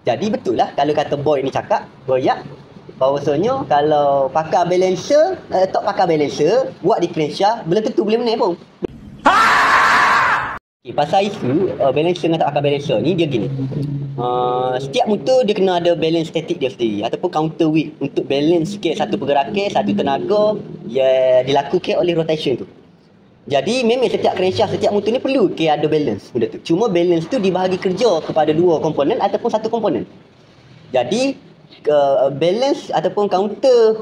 Jadi betul lah kalau kata boy ni cakap, royak, bahawasanya kalau pakar balancer, tok pakar balancer buat di crankshaft, belum tentu boleh menang pun. Okay, pasal isu balancer dengan tak pakar balancer ni dia gini. Setiap motor dia kena ada balance statik dia sendiri ataupun counter weight untuk balance sikit satu pergerakan, satu tenaga yang dilakukan oleh rotation tu. Jadi memang setiap crankshaft, setiap motor ni perlu ada balance benda tu. Cuma balance tu dibahagi kerja kepada dua komponen ataupun satu komponen. Jadi balance ataupun counter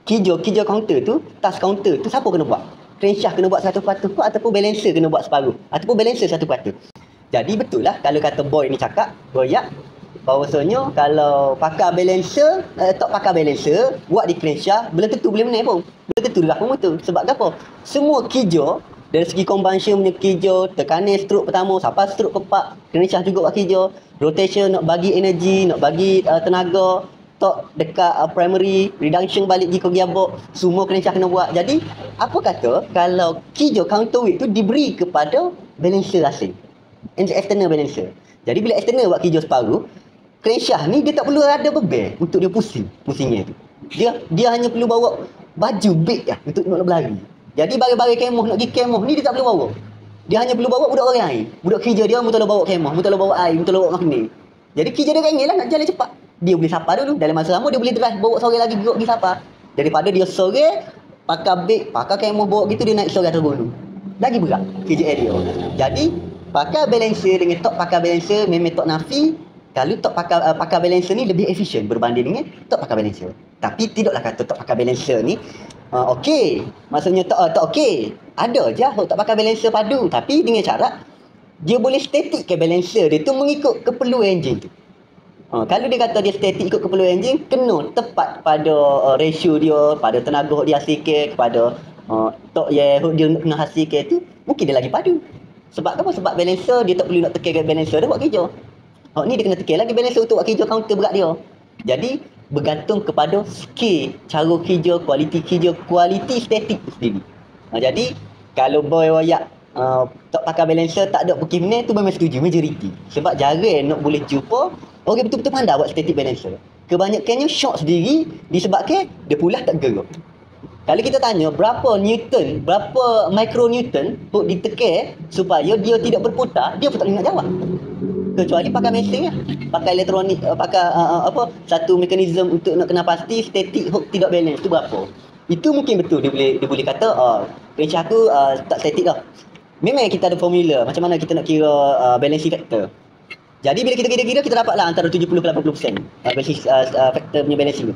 kijau counter tu, task counter tu siapa kena buat? Crankshaft kena buat 1% ataupun balancer kena buat separuh ataupun balancer 1%. Jadi betul lah kalau kata boy ni cakap, royak, bahawasanya kalau pakar balancer, tok pakar balancer buat di crankshaft, belum tentu boleh menang pun. Belum tentu derah pun motor. Sebab apa? Semua kijau dari segi combustion punya kijau, tekanan stroke pertama sampai stroke keempat, crankshaft juga buat kijau, rotation nak bagi energi, nak bagi tenaga, tok dekat primary, reduction balik jika gearbox, semua crankshaft kena buat. Jadi apa kata kalau kijau counter weight tu diberi kepada balancer asing, external balancer. Jadi bila external buat kijau separuh, crankshaft ni dia tak perlu ada beban untuk dia pusingnya tu. Dia hanya perlu bawa baju beg lah untuk nak berlari. Jadi barang-barang kemoh nak pergi kemoh ni dia tak perlu bawa. Dia hanya perlu bawa budak orang lain. Budak kerja dia mesti bawa kemoh, mesti bawa air, mesti bawa magnet. Jadi kerja dia ringan lah nak jalan cepat. Dia boleh sapa dulu, dalam masa lama dia boleh drive bawa sore lagi gerak pergi sapa. Daripada dia sore pakai beg, pakai kemoh bawa gitu dia naik sore atas dulu. Lagi berat kerja dia. Jadi pakai balancer dengan tok pakai balancer memang tok nafi. Kalau tok pakar balancer ni lebih efisien berbanding dengan tok pakar balancer. Tapi tidaklah kata tok pakar balancer ni okey. Maksudnya tok okey. Ada je tok pakar balancer padu, tapi dengan syarat dia boleh static ke balancer dia tu mengikut keperluan enjin tu. Kalau dia kata dia static ikut keperluan enjin, kena tepat pada ratio dia, pada tenaga dia hasilkan, kepada tok yang dia kena hasilkan tu, mungkin dia lagi padu. Sebab apa? Sebab balancer dia tak perlu nak tekan balancer dia buat kerja. Ni dia kena tekan lagi balancer untuk buat kerja counter berat dia. Jadi bergantung kepada skill, cara kerja, kualiti statik sendiri. Jadi kalau boy royak tak pakai balancer tak ada perkembangan tu memang setuju majoriti. Sebab jarang nak boleh jumpa orang betul-betul pandai buat static balancer. Kebanyakannya shock sendiri disebabkan dia pula tak gerak. Kalau kita tanya berapa newton, berapa micronewton untuk ditekan supaya dia tidak berputar, dia pun tak boleh nak jawab. Kecuali pakai mesin lah. Pakai elektronik, pakai satu mekanisme untuk nak kena pasti static hook tidak balance tu berapa. Itu mungkin betul dia boleh kata crankshaft aku tak static dah. Memang kita ada formula macam mana kita nak kira balancing factor. Jadi bila kita kira-kira kita dapatlah antara 70 ke 80% balancing factor punya balancing tu.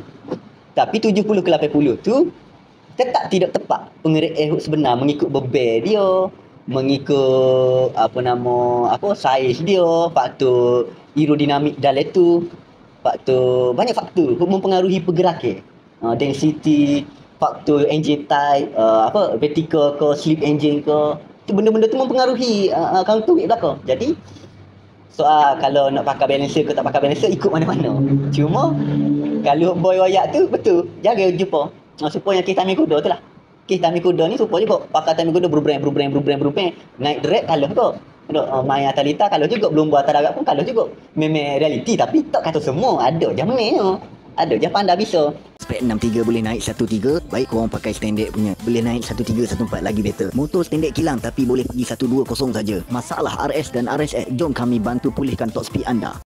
Tapi 70 ke 80 tu tetap tidak tepat pengerek hook sebenar mengikut beban dia, mengikut saiz dia, faktor aerodinamik dalam tu, banyak faktor mempengaruhi pergerakan, density, faktor engine type, vertical ke slip engine ke, tu benda-benda tu mempengaruhi counter weight belakang. Jadi soal kalau nak pakai balancer ke tak pakai balancer ikut mana-mana. Cuma kalau boy royak tu betul jaga jumpa supaya kes timing kuda tu lah. Kes timing kuda ni supaya juga pakai timing kuda berbrand naik direct kalah tu. Main atas lita kalau juga belum buat darat pun kalau juga. Memang realiti tapi tak kata semua ada je menang. Ada je pandai bisa. Spek 63 boleh naik 13, baik korang pakai standard punya. Boleh naik 13, 14 lagi better. Motor standard kilang tapi boleh pergi 120 saja. Masalah RS dan RSX, jom kami bantu pulihkan top speed anda.